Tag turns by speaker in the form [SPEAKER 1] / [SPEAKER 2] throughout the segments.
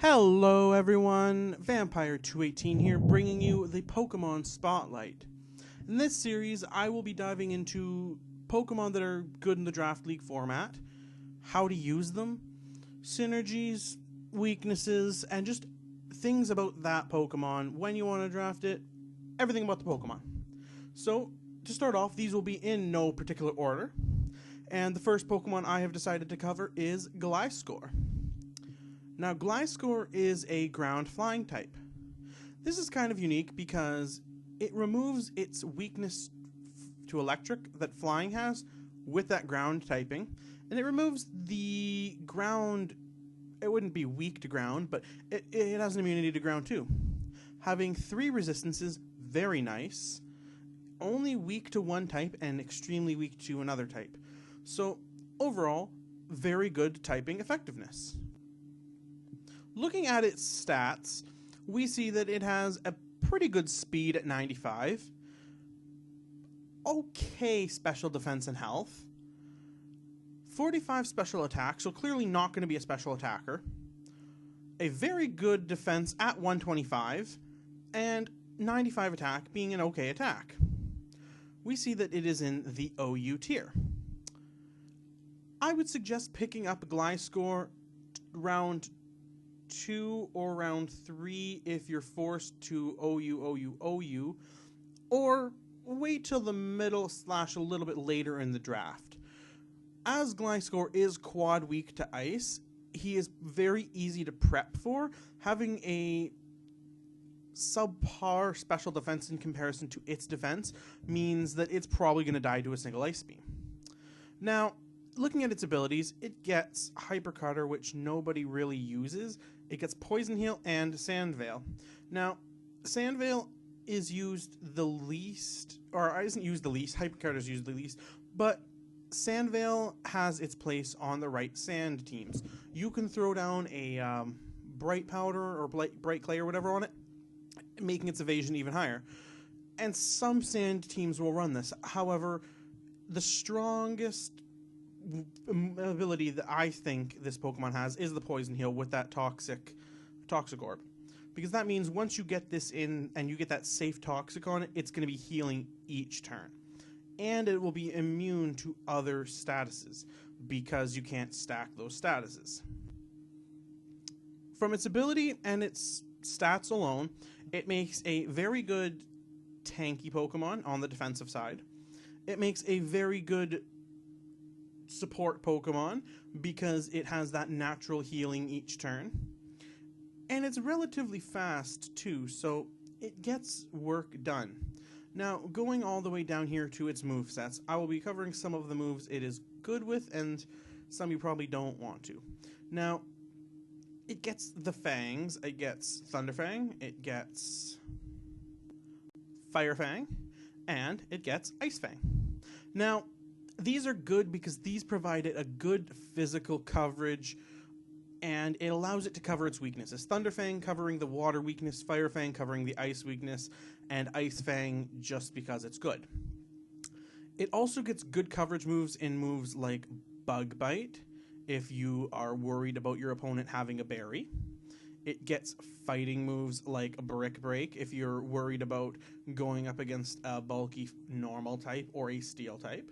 [SPEAKER 1] Hello everyone, Vampire218 here, bringing you the Pokemon Spotlight. In this series, I will be diving into Pokemon that are good in the Draft League format, how to use them, synergies, weaknesses, and just things about that Pokemon, when you want to draft it, everything about the Pokemon. So, to start off, these will be in no particular order, and the first Pokemon I have decided to cover is Gliscor. Now, Gliscor is a ground flying type. This is kind of unique because it removes its weakness to electric that flying has with that ground typing, and it removes the ground. It wouldn't be weak to ground, but it has an immunity to ground too. Having 3 resistances, very nice. Only weak to one type and extremely weak to another type. So, overall, very good typing effectiveness. Looking at its stats, we see that it has a pretty good speed at 95, okay special defense and health, 45 special attack, so clearly not going to be a special attacker, a very good defense at 125, and 95 attack being an okay attack. We see that it is in the OU tier. I would suggest picking up Gliscor round 2 or round 3 if you're forced to OU, or wait till the middle / a little bit later in the draft. As Gliscor is quad weak to ice, he is very easy to prep for. Having a subpar special defense in comparison to its defense means that it's probably going to die to a single ice beam. Now, looking at its abilities, it gets Hyper Cutter, which nobody really uses. It gets Poison Heal and Sand Veil. Now, Sand Veil is used the least, or isn't used the least, Hyper Cutter is used the least, but Sand Veil has its place on the right sand teams. You can throw down a Bright Powder or Bright Clay or whatever on it, making its evasion even higher. And some sand teams will run this. However, the strongest ability that I think this Pokemon has is the Poison Heal with that Toxic Orb. Because that means once you get this in and you get that safe Toxic on it, it's going to be healing each turn. And it will be immune to other statuses because you can't stack those statuses. From its ability and its stats alone, it makes a very good tanky Pokemon on the defensive side. It makes a very good support Pokemon because it has that natural healing each turn. And it's relatively fast too, so it gets work done. Now, going all the way down here to its movesets, I will be covering some of the moves it is good with and some you probably don't want to. Now, it gets the Fangs, it gets Thunder Fang, it gets Fire Fang, and it gets Ice Fang. Now, these are good because these provide it a good physical coverage, and it allows it to cover its weaknesses. Thunder Fang covering the water weakness, Fire Fang covering the ice weakness, and Ice Fang just because it's good. It also gets good coverage moves in moves like Bug Bite, if you are worried about your opponent having a berry. It gets fighting moves like Brick Break if you're worried about going up against a bulky normal type or a steel type.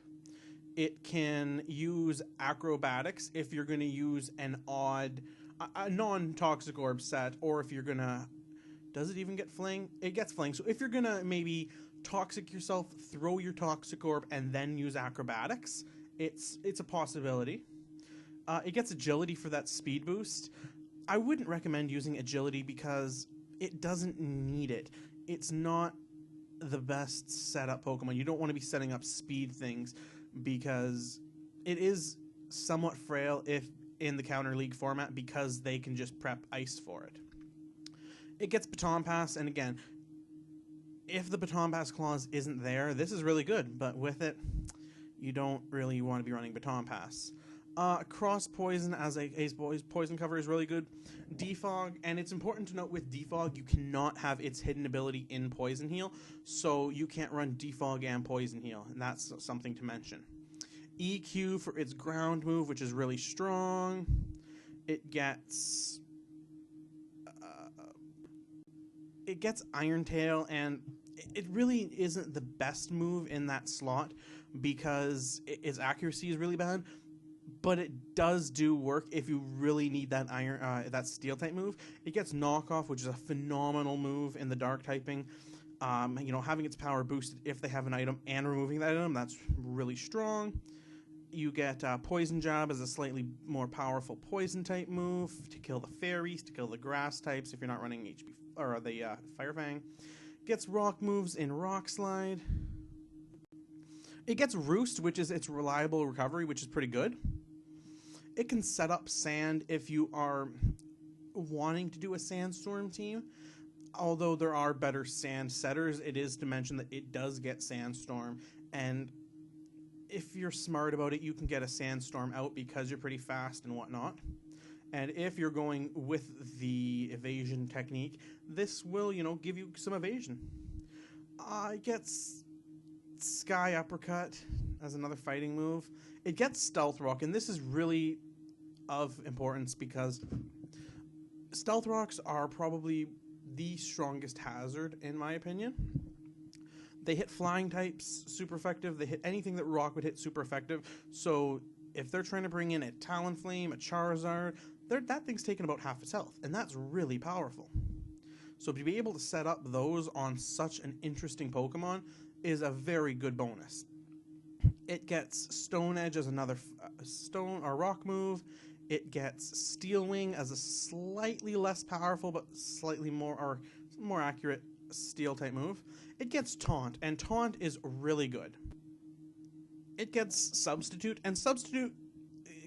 [SPEAKER 1] It can use acrobatics if you're going to use a non-toxic orb set, or if you're going to, does it even get fling? It gets fling. So if you're going to maybe toxic yourself, throw your toxic orb, and then use acrobatics, it's a possibility. It gets agility for that speed boost. I wouldn't recommend using agility because it doesn't need it. It's not the best setup Pokemon. You don't want to be setting up speed things, because it is somewhat frail if in the counter league format because they can just prep ice for it. It gets Baton Pass, and again, if the Baton Pass clause isn't there, this is really good, but with it, you don't really want to be running Baton Pass. Cross Poison as a poison cover is really good. Defog, and it's important to note with Defog, you cannot have its hidden ability in Poison Heal, so you can't run Defog and Poison Heal, and that's something to mention. EQ for its ground move, which is really strong. It gets it gets Iron Tail, and it really isn't the best move in that slot because its accuracy is really bad. But it does do work if you really need that that steel type move. It gets knockoff, which is a phenomenal move in the dark typing. Having its power boosted if they have an item and removing that item, that's really strong. You get Poison Jab as a slightly more powerful poison type move to kill the fairies, to kill the grass types if you're not running HP or the Fire Fang. Gets rock moves in Rock Slide. It gets Roost, which is its reliable recovery, which is pretty good. It can set up Sand if you are wanting to do a Sandstorm team. Although there are better Sand setters, it is to mention that it does get Sandstorm. And if you're smart about it, you can get a Sandstorm out because you're pretty fast and whatnot. And if you're going with the evasion technique, this will, give you some evasion. It gets Sky Uppercut as another fighting move. It gets Stealth Rock, and this is really of importance because Stealth Rocks are probably the strongest hazard, in my opinion. They hit flying types super effective. They hit anything that rock would hit super effective. So if they're trying to bring in a Talonflame, a Charizard, that thing's taking about half its health, and that's really powerful. So to be able to set up those on such an interesting Pokemon is a very good bonus. It gets Stone Edge as another stone or rock move. It gets Steel Wing as a slightly less powerful but slightly more accurate steel type move. It gets Taunt, and Taunt is really good. It gets Substitute, and Substitute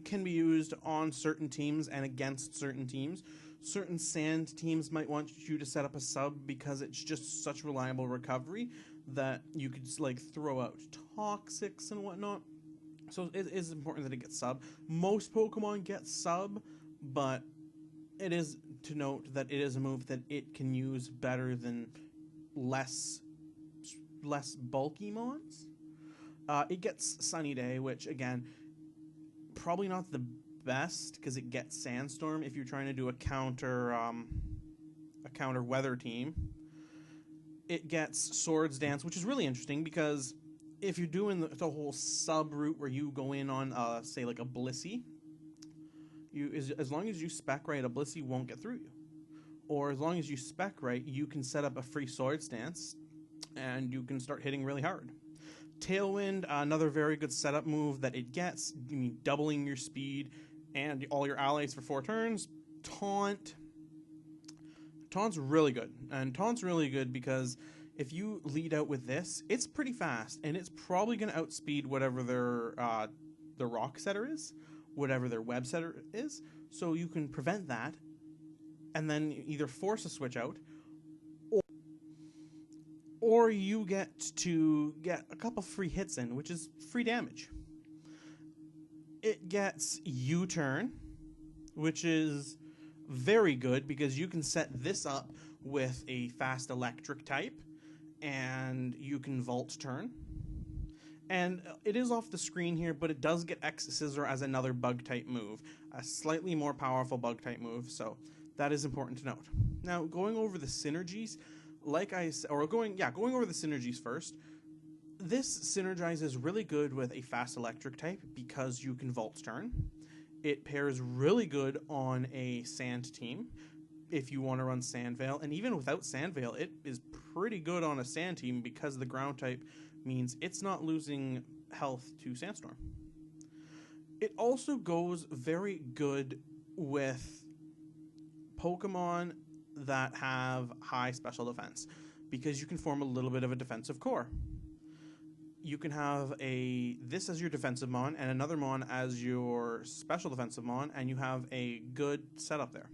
[SPEAKER 1] can be used on certain teams and against certain teams. Certain Sand teams might want you to set up a sub because it's just such reliable recovery that you could throw out Toxics and whatnot. So it is important that it gets sub. Most Pokemon get sub, but it is to note that it is a move that it can use better than less bulky mons. It gets Sunny Day, which again, probably not the best because it gets Sandstorm if you're trying to do a counter weather team. It gets Swords Dance, which is really interesting because if you're doing the whole sub route where you go in on, say, like a Blissey, as long as you spec right, a Blissey won't get through you. Or as long as you spec right, you can set up a free Swords Dance, and you can start hitting really hard. Tailwind, another very good setup move that it gets, doubling your speed and all your allies for 4 turns. Taunt's really good, and Taunt's really good because if you lead out with this, it's pretty fast, and it's probably going to outspeed whatever their rock setter is, whatever their web setter is, so you can prevent that, and then either force a switch out, or you get to get a couple free hits in, which is free damage. It gets U-turn, which is very good because you can set this up with a fast electric type, and you can Volt Turn. And it is off the screen here, but it does get X-Scissor as another bug type move, a slightly more powerful bug type move, so that is important to note. Now, going over the synergies, going over the synergies first, this synergizes really good with a fast electric type because you can Volt Turn. It pairs really good on a Sand team if you want to run Sandveil, and even without Sandveil, it is pretty good on a Sand team because the ground type means it's not losing health to Sandstorm. It also goes very good with Pokemon that have high special defense because you can form a little bit of a defensive core. You can have this as your defensive mon and another mon as your special defensive mon, and you have a good setup there.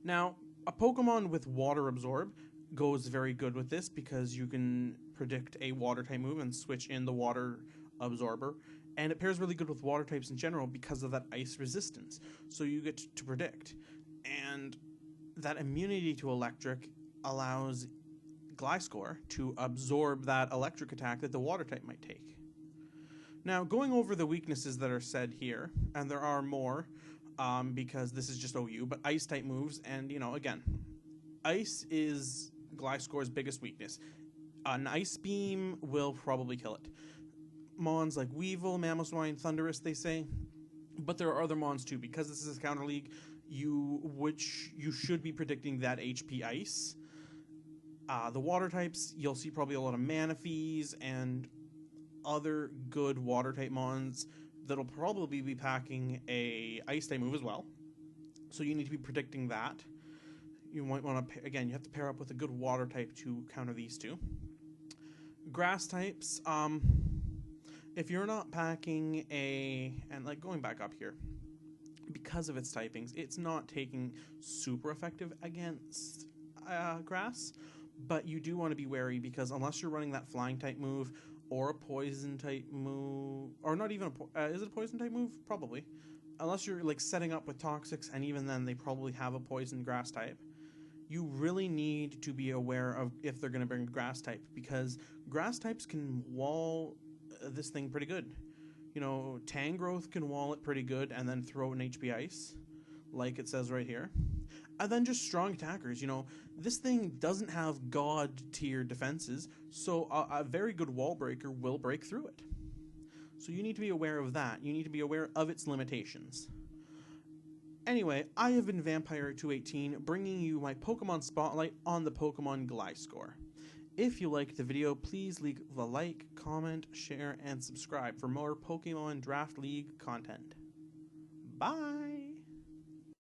[SPEAKER 1] Now, a Pokemon with Water Absorb goes very good with this because you can predict a water type move and switch in the Water Absorber, and it pairs really good with water types in general because of that ice resistance, so you get to predict. And that immunity to electric allows Gliscor to absorb that electric attack that the water type might take. Now, going over the weaknesses that are said here, and there are more because this is just OU, but ice type moves, and again, Ice is Gliscor's biggest weakness. An Ice Beam will probably kill it. Mons like Weevil, Mamoswine, Thunderous, they say. But there are other Mons too. Because this is a counter league, you should be predicting that HP Ice. The water types, you'll see probably a lot of Manaphy's and other good water type Mons that'll probably be packing a Ice type move as well. So you need to be predicting that. You might want to, again, you have to pair up with a good water type to counter these two. Grass types, if you're not packing and like going back up here, because of its typings, it's not taking super effective against grass, but you do want to be wary because unless you're running that flying type move or a poison type move, or not even is it a poison type move? Probably. Unless you're like setting up with toxics, and even then they probably have a poison grass type. You really need to be aware of if they're going to bring grass type, because grass types can wall this thing pretty good. You know, Tangrowth can wall it pretty good and then throw an HP Ice, like it says right here. And then just strong attackers. You know, this thing doesn't have god tier defenses, so a very good wall breaker will break through it. So you need to be aware of that. You need to be aware of its limitations. Anyway, I have been Vampire218, bringing you my Pokemon Spotlight on the Pokemon Gliscor. If you liked the video, please leave a like, comment, share, and subscribe for more Pokemon Draft League content. Bye!